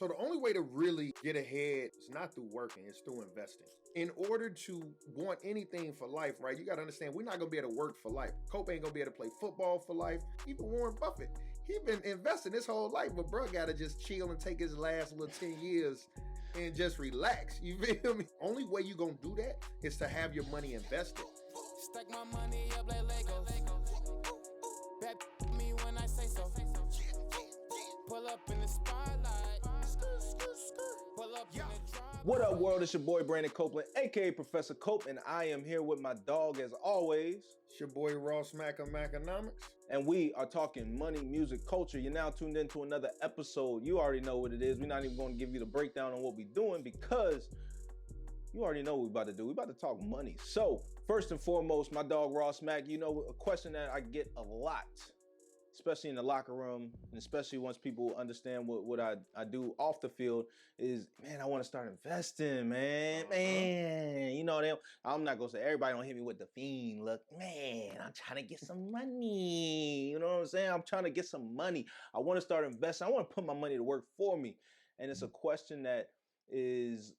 So the only way to really get ahead is not through working, it's through investing. In order to want anything for life, right, you got to understand we're not going to be able to work for life. Cope ain't going to be able to play football for life. Even Warren Buffett, he been investing his whole life, but bro got to just chill and take his last little 10 years and just relax. You feel me? Only way you going to do that is to have your money invested. Stack my money up like Legos. Bet me when I say so. Pull up in the spotlight. Pull up in the drive. What up, world? It's your boy Brandon Copeland, aka Professor Cope, and I am here with my dog as always. It's your boy Ross Maconomics. And we are talking money, music, culture. You're now tuned into another episode. You already know what it is. We're not even going to give you the breakdown on what we're doing because you already know what we're about to do. We're about to talk money. So, first and foremost, my dog Ross Mac, you know, a question that I get a lot, especially in the locker room, and especially once people understand what I do off the field, is, man, I want to start investing, man. You know, I'm not going to say everybody don't hit me with the fiend look. Man, I'm trying to get some money. You know what I'm saying? I'm trying to get some money. I want to start investing. I want to put my money to work for me. And it's a question that is,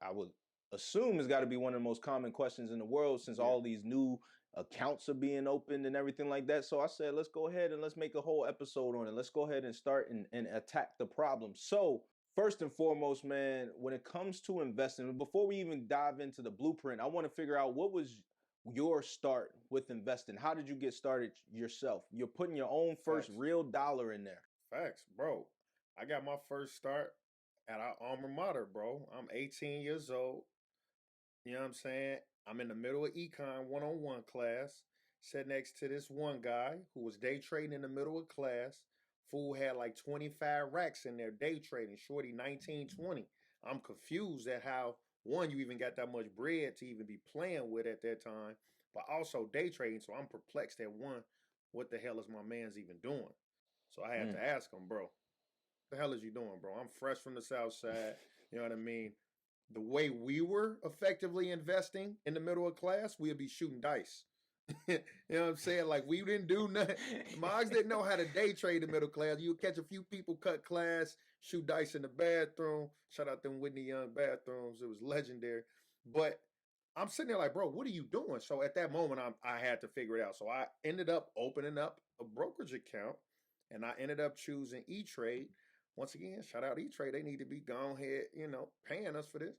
I would assume it's got to be one of the most common questions in the world since all these new accounts are being opened and everything like that. So I said, let's go ahead and let's make a whole episode on it. Let's go ahead and start and attack the problem. So first and foremost, man, when it comes to investing, before we even dive into the blueprint, I want to figure out what was your start with investing. How did you get started yourself? You're putting your own first real dollar in there. Facts, bro. I got my first start at our alma mater, bro. I'm 18 years old. You know what I'm saying? I'm in the middle of econ one-on-one class, sat next to this one guy who was day trading in the middle of class. Fool had like 25 racks in there day trading, shorty 19, 20. I'm confused at how, one, you even got that much bread to even be playing with at that time, but also day trading. So I'm perplexed at one, what the hell is my man's even doing? So I had to ask him, bro, what the hell is you doing, bro? I'm fresh from the South Side. You know what I mean? The way we were effectively investing in the middle of class, we'd be shooting dice. You know what I'm saying? Like, we didn't do nothing. Mogs didn't know how to day trade in middle class. You would catch a few people, cut class, shoot dice in the bathroom. Shout out them Whitney Young bathrooms. It was legendary. But I'm sitting there like, bro, what are you doing? So at that moment, I had to figure it out. So I ended up opening up a brokerage account, and I ended up choosing E-Trade. Once again, shout out E-Trade. They need to be gone ahead, you know, paying us for this.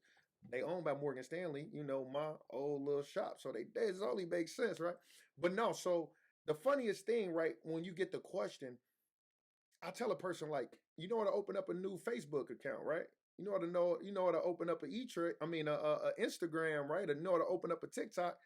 They owned by Morgan Stanley, you know, my old little shop. So this only makes sense, right? But no, so the funniest thing, right, when you get the question, I tell a person like, you know how to open up a new Facebook account, right? You know how to open up an E-Trade, a Instagram, right? Or you know how to open up a TikTok.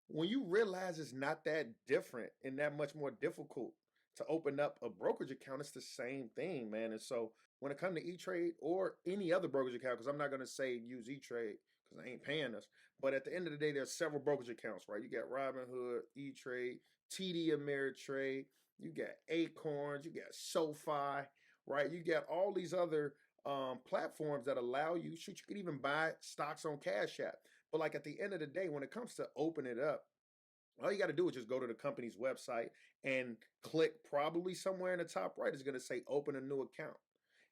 When you realize it's not that different and that much more difficult to open up a brokerage account, it's the same thing, man. And so when it comes to E-Trade or any other brokerage account, because I'm not going to say use E-Trade because they ain't paying us, but at the end of the day, there's several brokerage accounts, right? You got Robinhood, E-Trade, TD Ameritrade, you got Acorns, you got SoFi, right? You got all these other platforms that allow you, shoot, you could even buy stocks on Cash App. But like at the end of the day, when it comes to open it up, all you got to do is just go to the company's website and click probably somewhere in the top right is going to say open a new account.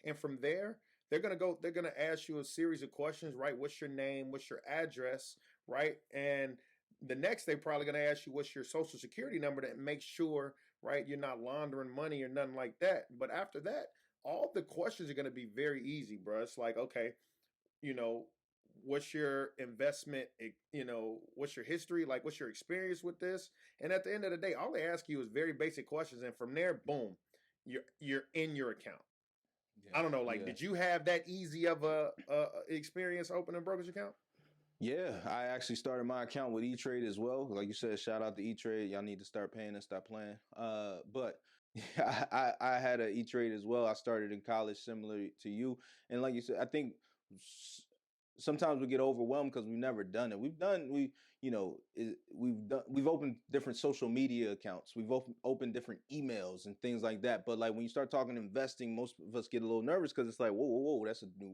And from there, they're going to ask you a series of questions, right? What's your name? What's your address, right? And the next, they're probably going to ask you what's your social security number to make sure, right, you're not laundering money or nothing like that. But after that, all the questions are going to be very easy, bro. It's like, okay, you know, what's your investment, you know, what's your history, like what's your experience with this? And at the end of the day, all they ask you is very basic questions, and from there, boom, you're in your account. I don't know, like, did you have that easy of a experience opening a brokerage account? Yeah, I actually started my account with E-Trade as well. Like you said, shout out to E-Trade. Y'all need to start paying and stop playing. But I had an E-Trade as well. I started in college similar to you. And like you said, I think sometimes we get overwhelmed because we've never done it. We've opened different social media accounts. We've opened different emails and things like that. But like when you start talking investing, most of us get a little nervous because it's like, whoa, that's a new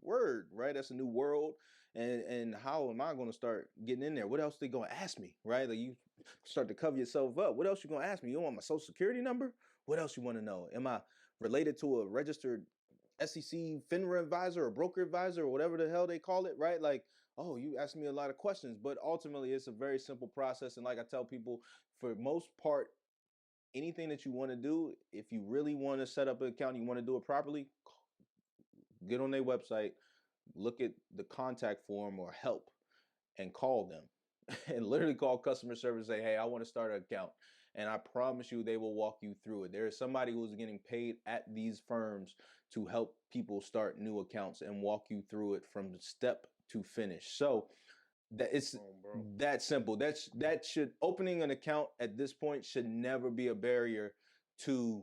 word, right? That's a new world. And how am I going to start getting in there? What else they going to ask me, right? Like you start to cover yourself up. What else you going to ask me? You want my social security number? What else you want to know? Am I related to a registered SEC FINRA advisor or broker advisor or whatever the hell they call it, right? Like, oh, you asked me a lot of questions, but ultimately it's a very simple process. And like I tell people, for most part, anything that you want to do, if you really want to set up an account, you want to do it properly, get on their website, look at the contact form or help, and call them and literally call customer service and say, hey, I want to start an account. And I promise you, they will walk you through it. There is somebody who's getting paid at these firms to help people start new accounts and walk you through it from step to finish. So that it's that simple. That should, opening an account at this point should never be a barrier to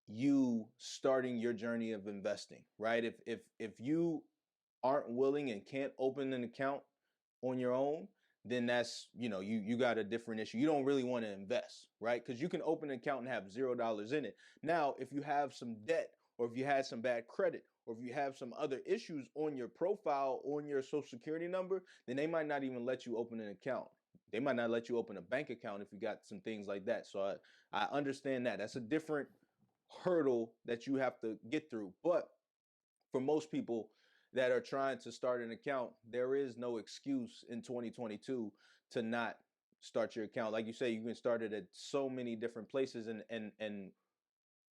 you starting your journey of investing, right? If you aren't willing and can't open an account on your own, then that's, you got a different issue. You don't really want to invest, right? Because you can open an account and have $0 in it. Now, if you have some debt, or if you had some bad credit, or if you have some other issues on your profile, on your social security number, then they might not even let you open an account. They might not let you open a bank account if you got some things like that. So I understand that. That's a different hurdle that you have to get through. But for most people that are trying to start an account, there is no excuse in 2022 to not start your account. Like you say, you can start it at so many different places, and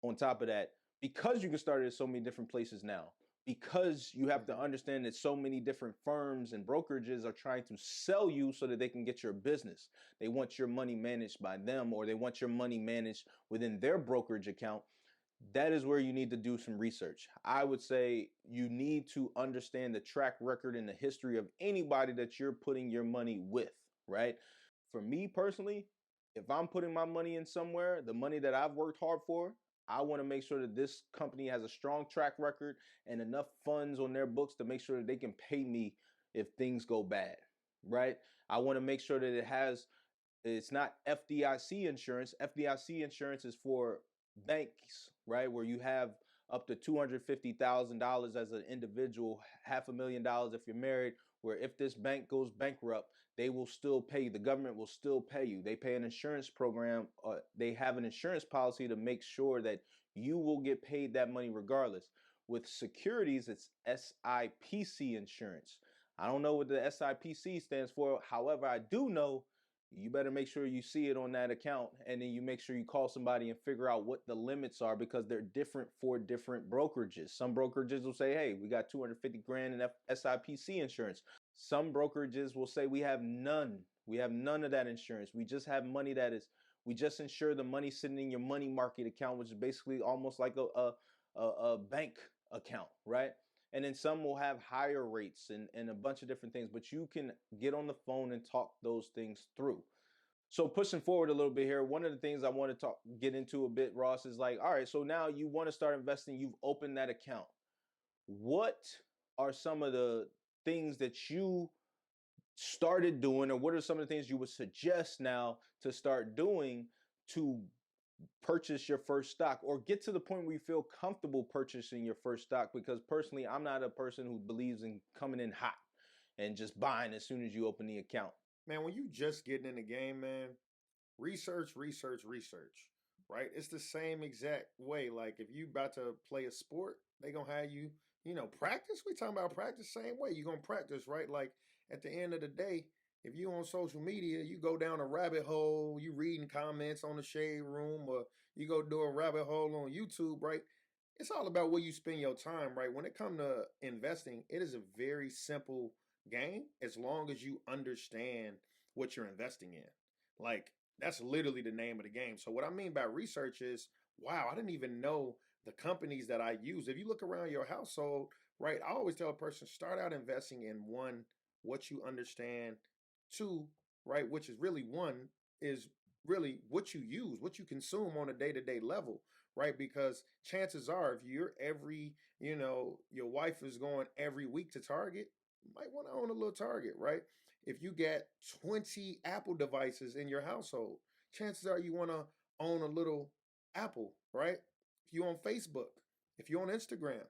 on top of that, because you can start it at so many different places now, because you have to understand that so many different firms and brokerages are trying to sell you so that they can get your business. They want your money managed by them, or they want your money managed within their brokerage account. That is where you need to do some research. I would say you need to understand the track record and the history of anybody that you're putting your money with, right? For me personally, if I'm putting my money in somewhere, the money that I've worked hard for, I want to make sure that this company has a strong track record and enough funds on their books to make sure that they can pay me if things go bad, right? I want to make sure that it's not FDIC insurance. FDIC insurance is for banks, right? Where you have up to $250,000 as an individual, $500,000 if you're married, where if this bank goes bankrupt, they will still pay you. The government will still pay you. They pay an insurance program. They have an insurance policy to make sure that you will get paid that money regardless. With securities, it's SIPC insurance. I don't know what the SIPC stands for. However, I do know you better make sure you see it on that account, and then you make sure you call somebody and figure out what the limits are, because they're different for different brokerages. Some brokerages will say, hey, we got 250 grand in SIPC insurance. Some brokerages will say we have none. We have none of that insurance. We just have money we just insure the money sitting in your money market account, which is basically almost like a bank account, right? And then some will have higher rates and a bunch of different things, but you can get on the phone and talk those things through. So pushing forward a little bit here, one of the things I want to get into a bit, Ross, is like, all right, so now you want to start investing, you've opened that account. What are some of the things that you started doing, or what are some of the things you would suggest now to start doing to purchase your first stock, or get to the point where you feel comfortable purchasing your first stock? Because personally, I'm not a person who believes in coming in hot and just buying as soon as you open the account. Man, when you just getting in the game, man, research, right? It's the same exact way. Like if you about to play a sport, they gonna have you, practice. We talking about practice same way. You gonna practice, right? Like at the end of the day, if you on social media, you go down a rabbit hole, you reading comments on the shade room, or you go do a rabbit hole on YouTube, right? It's all about where you spend your time, right? When it comes to investing, it is a very simple game as long as you understand what you're investing in. Like that's literally the name of the game. So what I mean by research is, wow, I didn't even know the companies that I use. If you look around your household, right, I always tell a person, start out investing in one, what you understand, two, right, which is really one, is really what you use, what you consume on a day-to-day level, right? Because chances are, if you're your wife is going every week to Target, you might want to own a little Target, right? If you get 20 Apple devices in your household, chances are you want to own a little Apple, right? If you're on Facebook, if you're on Instagram,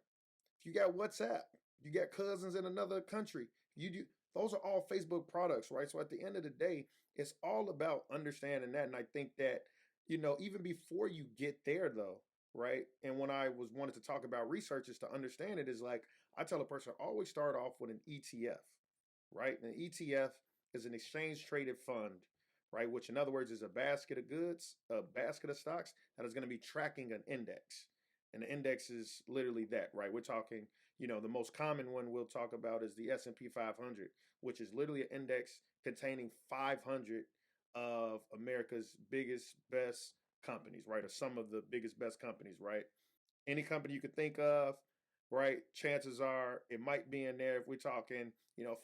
if you got WhatsApp, you got cousins in another country, you do, those are all Facebook products, right? So at the end of the day, it's all about understanding that. And I think that, even before you get there though, right? And when I was wanted to talk about research is to understand it is like I tell a person always start off with an ETF, right? An ETF is an exchange traded fund, right? Which in other words is a basket of goods, a basket of stocks that is going to be tracking an index. And the index is literally that, right? We're talking, the most common one we'll talk about is the S&P 500, which is literally an index containing 500 of America's biggest, best companies, right? Or some of the biggest, best companies, right? Any company you could think of, right? Chances are it might be in there. If we're talking,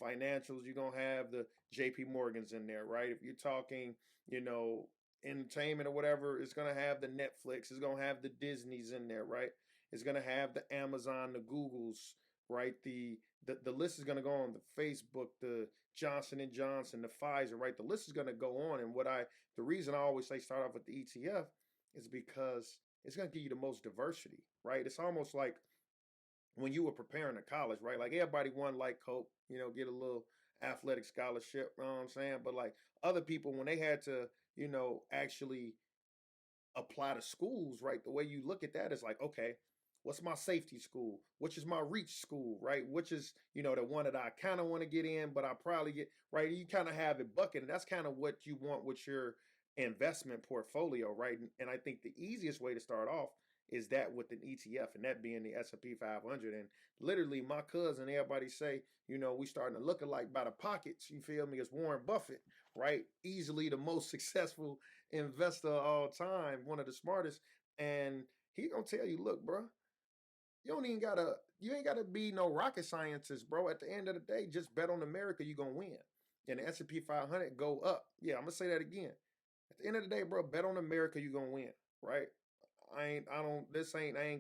financials, you're gonna have the JP Morgans in there, right? If you're talking, you know, entertainment or whatever, it's gonna have the Netflix, it's gonna have the Disney's in there, right? It's gonna have the Amazon, the Googles, right? The list is gonna go on the Facebook, the Johnson and Johnson, the Pfizer, right? The list is gonna go on. And the reason I always say start off with the ETF is because it's going to give you the most diversity, right? It's almost like when you were preparing to college, right? Like everybody won like Coke, get a little athletic scholarship, you know what I'm saying? But like other people, when they had to, actually apply to schools, right? The way you look at that is like, okay, what's my safety school? Which is my reach school, right? Which is, the one that I kind of want to get in, but I probably get, right? You kind of have it bucket, and that's kind of what you want with your investment portfolio, right? And I think the easiest way to start off is that with an ETF, and that being the S&P 500. And literally, my cousin, everybody say, we starting to look alike by the pockets. You feel me? It's Warren Buffett, right? Easily the most successful investor of all time, one of the smartest. And he gonna tell you, look, bro, you ain't gotta be no rocket scientist, bro. At the end of the day, just bet on America, you gonna win. And the S&P 500 go up. Yeah, I'm gonna say that again. At the end of the day, bro, bet on America, you gonna win, right? I ain't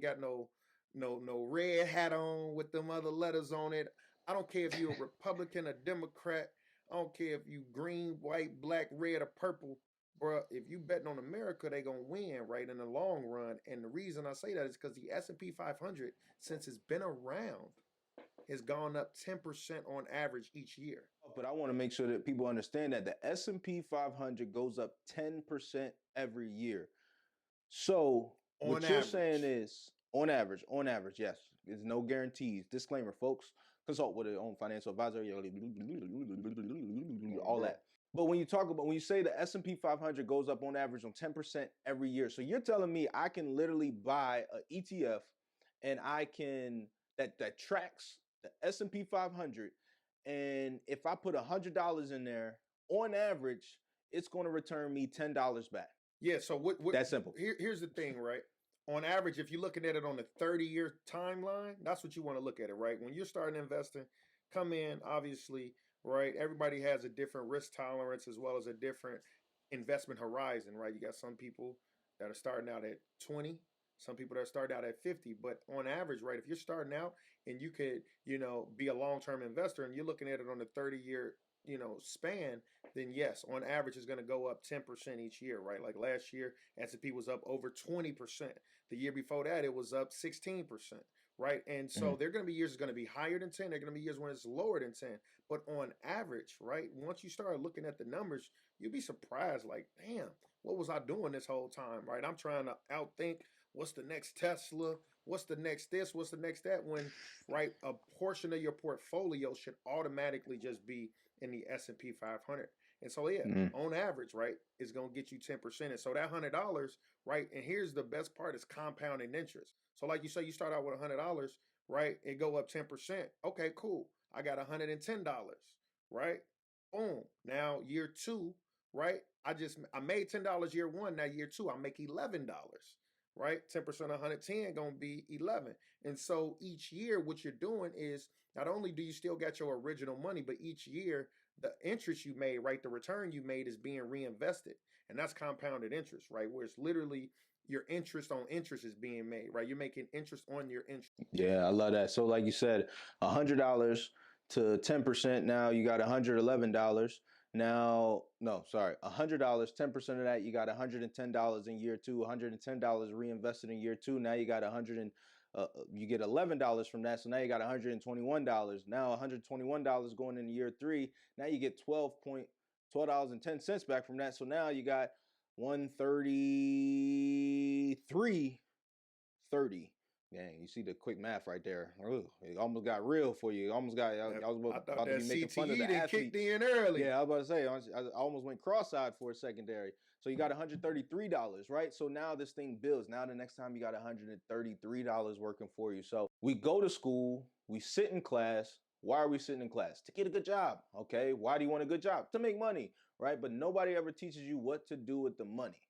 got no red hat on with them other letters on it. I don't care if you're a Republican or Democrat. I don't care if you green, white, black, red, or purple, bro. If you betting on America, they gonna win, right, in the long run. And the reason I say that is because the S&P 500, since it's been around, has gone up 10% on average each year. But I want to make sure that people understand that the S&P 500 goes up 10% every year. So On what you're saying average. is on average, yes. There's no guarantees. Disclaimer, folks. Consult with your own financial advisor, all Bro. that. But when you say the S&P 500 goes up on average on 10% every year, so you're telling me I can literally buy an ETF and I can that tracks the S&P 500, and if I put $100 in there, on average, it's going to return me $10 back. Yeah, so what That's simple. here's the thing, right? On average, if you're looking at it on a 30-year timeline, that's what you want to look at it, right? When you're starting investing, come in, obviously, right? Everybody has a different risk tolerance as well as a different investment horizon, right? You got some people that are starting out at 20, some people that are starting out at 50, but on average, right, if you're starting out and you could, be a long-term investor and you're looking at it on a 30-year, span, then yes, on average, it's going to go up 10% each year, right? Like last year, S&P was up over 20%. The year before that, it was up 16%, right? And so there are going to be years it's going to be higher than 10. There are going to be years when it's lower than 10. But on average, right, once you start looking at the numbers, you'll be surprised, like, damn, what was I doing this whole time, right? I'm trying to outthink what's the next Tesla, what's the next this, what's the next that, when, right, a portion of your portfolio should automatically just be in the S&P 500. And so, yeah, Mm. on average, right, it's going to get you 10%. And so that $100, right, and here's the best part is compounding interest. So like you say, you start out with $100, right, it go up 10%. Okay, cool. I got $110, right? Boom. Now year two, right, I made $10 year one. Now year two, I make $11, right? 10% of 110 going to be 11. And so each year, what you're doing is not only do you still get your original money, but each year the interest you made, right, the return you made is being reinvested. And that's compounded interest, right? Where it's literally your interest on interest is being made, right? You're making interest on your interest. Yeah, I love that. So, like you said, $100 to 10%. Now you got $111. Now, no, sorry, $100, 10% of that, you got $110 in year two, $110 reinvested in year two. Now you got you get $11 from that. So now you got $121. Now $121 going into year three. Now you get $12.10 back from that. So now you got 133 130. Dang, you see the quick math right there. Ugh, it almost got real for you. It almost got. I was I thought about to that be making fun of CTE the done kicked athletes. in early. Yeah, I was about to say. I almost went cross-eyed for a secondary. So you got $133, right? So now this thing builds. Now the next time you got $133 working for you. So we go to school. We sit in class. Why are we sitting in class? To get a good job. Okay. Why do you want a good job? To make money, right? But nobody ever teaches you what to do with the money.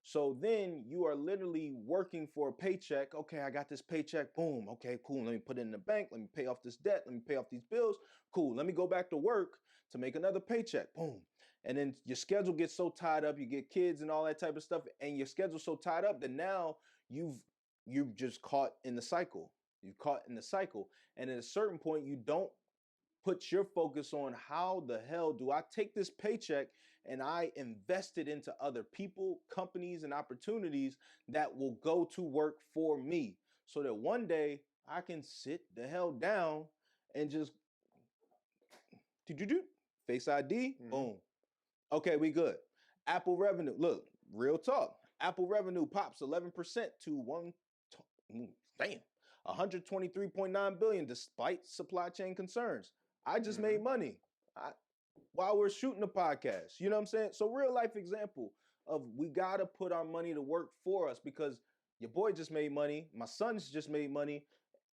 So then you are literally working for a paycheck. Okay, I got this paycheck. Boom. Okay, cool. Let me put it in the bank. Let me pay off this debt. Let me pay off these bills. Cool. Let me go back to work to make another paycheck. Boom. And then your schedule gets so tied up. You get kids and all that type of stuff. And your schedule's so tied up that now you've just caught in the cycle. You've caught in the cycle. And at a certain point, you don't put your focus on how the hell do I take this paycheck and I invest it into other people, companies, and opportunities that will go to work for me so that one day I can sit the hell down and just Face ID, boom. Okay, we good. Apple revenue, look, real talk. Apple revenue pops 11% to 123.9 billion despite supply chain concerns. I just made money while we're shooting a podcast. You know what I'm saying? So real life example of we got to put our money to work for us because your boy just made money. My sons just made money.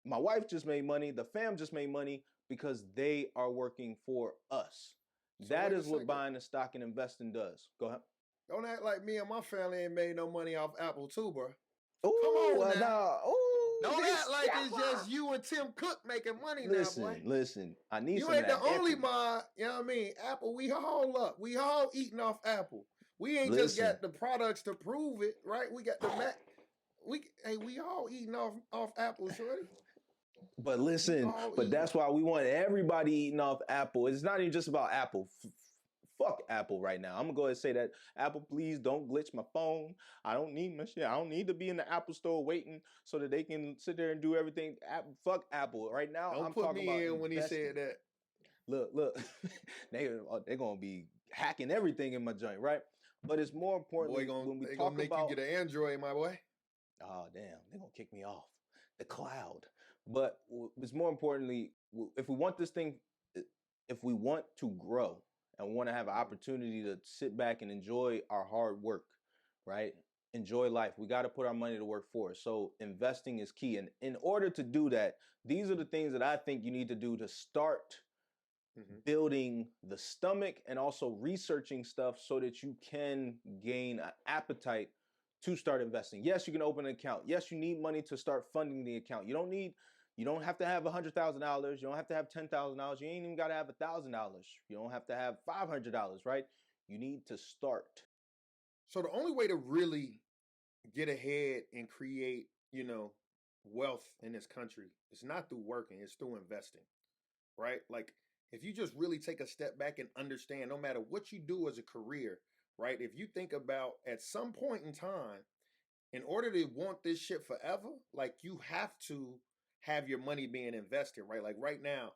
My wife just made money. The fam just made money because they are working for us. So that is what buying the stock and investing does. Go ahead. Don't act like me and my family ain't made no money off Apple too, bro. Ooh, come on now. Nah. Ooh, don't act like it's just you and Tim Cook making money now, boy. Listen. I need you some ain't of that the only equity. mod, you know what I mean? Apple, we all up. We all eating off Apple. We ain't just got the products to prove it, right? We got the Mac. We all eating off Apple, shorty. But listen, that's why we want everybody eating off Apple. It's not even just about Apple. Fuck Apple right now. I'm gonna go ahead and say that. Apple, please don't glitch my phone. I don't need my shit. I don't need to be in the Apple store waiting so that they can sit there and do everything. Fuck Apple. Right now, I'm talking about investing. when he said that. Look, they're gonna be hacking everything in my joint, right? But it's more important when we talk about. They gonna make you get an Android, my boy. Oh damn, they're gonna kick me off the cloud. But it's more importantly, if we want this thing, if we want to grow and want to have an opportunity to sit back and enjoy our hard work, right? Enjoy life. We got to put our money to work for us. So investing is key. And in order to do that, these are the things that I think you need to do to start building the stomach and also researching stuff so that you can gain an appetite to start investing. Yes, you can open an account. Yes, you need money to start funding the account. You don't have to have $100,000. You don't have to have $10,000. You ain't even got to have $1,000. You don't have to have $500, right? You need to start. So the only way to really get ahead and create, wealth in this country is not through working, it's through investing, right? Like if you just really take a step back and understand, no matter what you do as a career, right? If you think about at some point in time, in order to want this shit forever, like you have to have your money being invested, right? Like right now,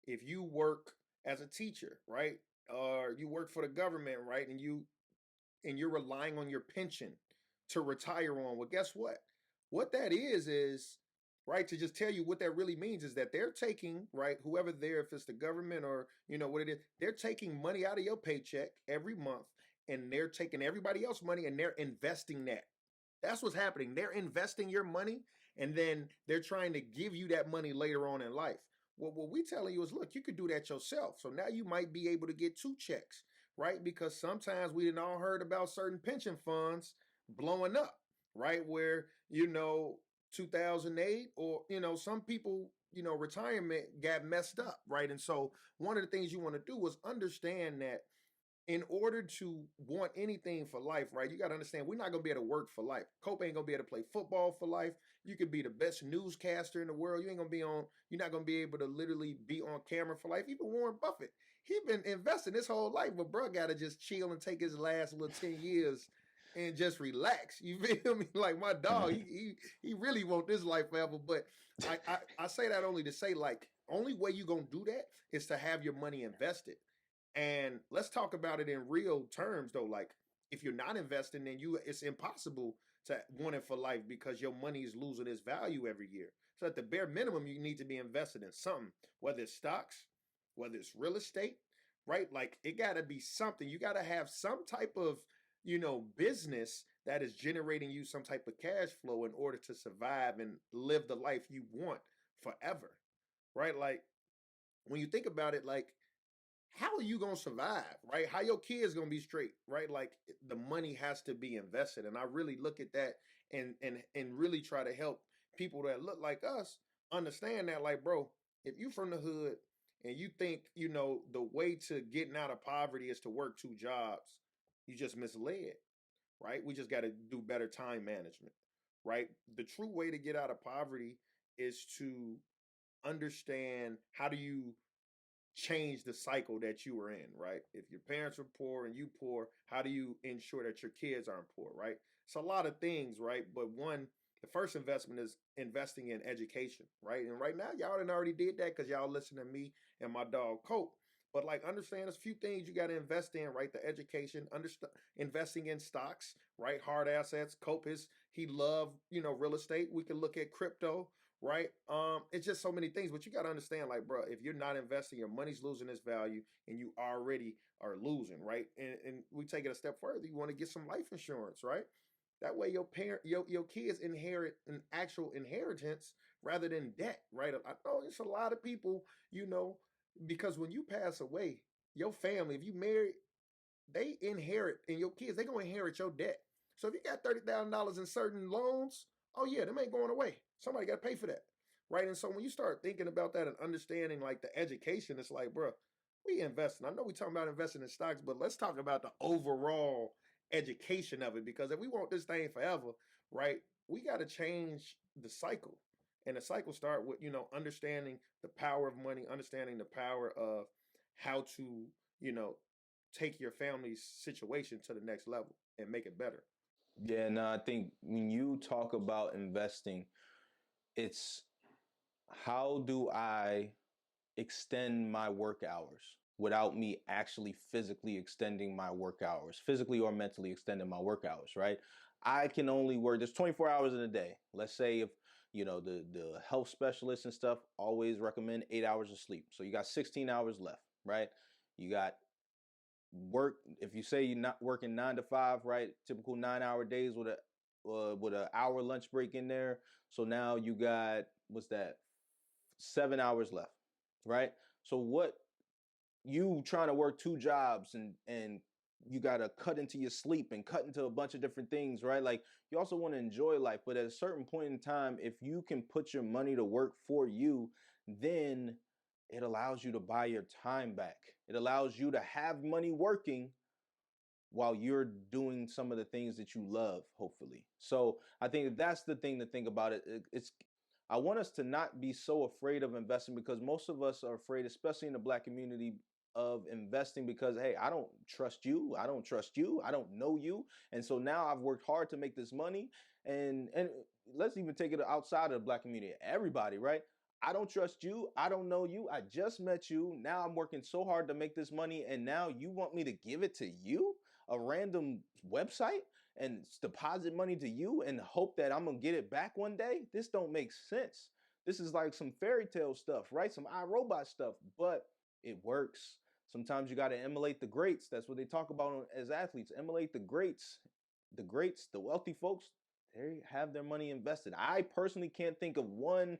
if you work as a teacher, right? Or you work for the government, right? And you're relying on your pension to retire on. Well, guess what? What that is, right, to just tell you what that really means is that they're taking, right, whoever there, if it's the government or, what it is, they're taking money out of your paycheck every month and they're taking everybody else's money and they're investing that. That's what's happening. They're investing your money and then they're trying to give you that money later on in life. Well, what we telling you is, look, you could do that yourself. So now you might be able to get 2 checks, right? Because sometimes we didn't all heard about certain pension funds blowing up, right? Where, 2008 or, some people, retirement got messed up, right? And so one of the things you want to do is understand that in order to want anything for life, right, you got to understand we're not going to be able to work for life. Cope ain't going to be able to play football for life. You could be the best newscaster in the world. You're not going to be able to literally be on camera for life. Even Warren Buffett, he been investing his whole life, but bro got to just chill and take his last little 10 years and just relax. You feel me? Like my dog, he really want this life forever. But I say that only to say, like, only way you going to do that is to have your money invested. And let's talk about it in real terms, though. Like, if you're not investing, then it's impossible to want it for life because your money is losing its value every year. So at the bare minimum, you need to be invested in something, whether it's stocks, whether it's real estate, right? Like it got to be something. You got to have some type of, business that is generating you some type of cash flow in order to survive and live the life you want forever, right? Like when you think about it, like how are you gonna survive, right? How your kids gonna be straight, right? Like the money has to be invested, and I really look at that and really try to help people that look like us understand that, like, bro, if you from the hood and you think the way to getting out of poverty is to work two jobs, you just misled, right? We just got to do better time management, right? The true way to get out of poverty is to understand how do you change the cycle that you were in, right? If your parents were poor and you poor, how do you ensure that your kids aren't poor, right? It's a lot of things, right? But one, the first investment is investing in education, right? And right now, y'all done already did that because y'all listen to me and my dog Cope. But like, understand there's a few things you got to invest in, right? The education, investing in stocks, right? Hard assets. Cope he love, real estate. We can look at crypto, right? It's just so many things, but you got to understand, like, bro, if you're not investing, your money's losing its value, and you already are losing, right? And we take it a step further. You want to get some life insurance, right? That way, your kids inherit an actual inheritance rather than debt, right? I know it's a lot of people, because when you pass away, your family, if you married, they inherit, and your kids, they gonna inherit your debt. So if you got $30,000 in certain loans, oh yeah, them ain't going away. Somebody got to pay for that, right? And so when you start thinking about that and understanding like the education, it's like, bro, we investing. I know we talking about investing in stocks, but let's talk about the overall education of it, because if we want this thing forever, right, we got to change the cycle. And the cycle start with, understanding the power of money, understanding the power of how to, take your family's situation to the next level and make it better. Yeah, no, I think when you talk about investing, it's how do I extend my work hours without me actually physically extending my work hours, physically or mentally extending my work hours, right? I can only work, there's 24 hours in a day. Let's say if, the health specialists and stuff always recommend 8 hours of sleep. So you got 16 hours left, right? You got work, if you say you're not working 9 to 5, right? Typical 9-hour days with an hour lunch break in there. So now you got, what's that? 7 hours left, right? So what, you trying to work two jobs and you got to cut into your sleep and cut into a bunch of different things, right? Like you also want to enjoy life, but at a certain point in time, if you can put your money to work for you, then it allows you to buy your time back. It allows you to have money working while you're doing some of the things that you love, hopefully. So I think that's the thing to think about it. I want us to not be so afraid of investing, because most of us are afraid, especially in the Black community, of investing because, hey, I don't trust you. I don't trust you. I don't know you. And so now I've worked hard to make this money. And let's even take it outside of the Black community. Everybody, right? I don't trust you. I don't know you. I just met you. Now I'm working so hard to make this money. And now you want me to give it to you, a random website, and deposit money to you and hope that I'm gonna get it back one day? This don't make sense. This is like some fairy tale stuff, right? Some iRobot stuff, but it works. Sometimes you got to emulate the greats. That's what they talk about as athletes. Emulate the greats. The greats, the wealthy folks, they have their money invested. I personally can't think of one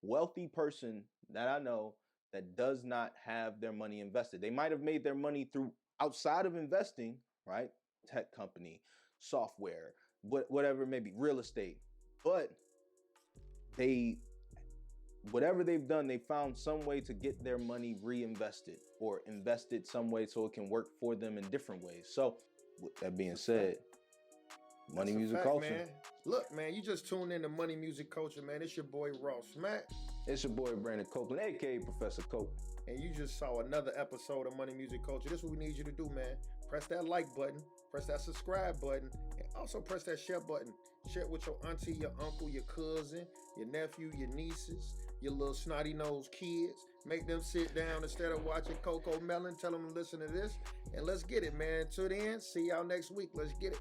wealthy person that I know that does not have their money invested. They might have made their money through outside of investing, right? Tech company, software, whatever it may be, real estate. But whatever they've done, they found some way to get their money reinvested or invested some way so it can work for them in different ways. So with that being said, Money Music Culture. Man. Look, man, you just tuned in to Money Music Culture, man. It's your boy Ross Matt. It's your boy Brandon Copeland, aka Professor Cope. And you just saw another episode of Money Music Culture. This is what we need you to do, man. Press that like button, press that subscribe button, and also press that share button. Share it with your auntie, your uncle, your cousin, your nephew, your nieces, your little snotty nosed kids. Make them sit down instead of watching Coco Melon. Tell them to listen to this. And let's get it, man. Till then, see y'all next week. Let's get it.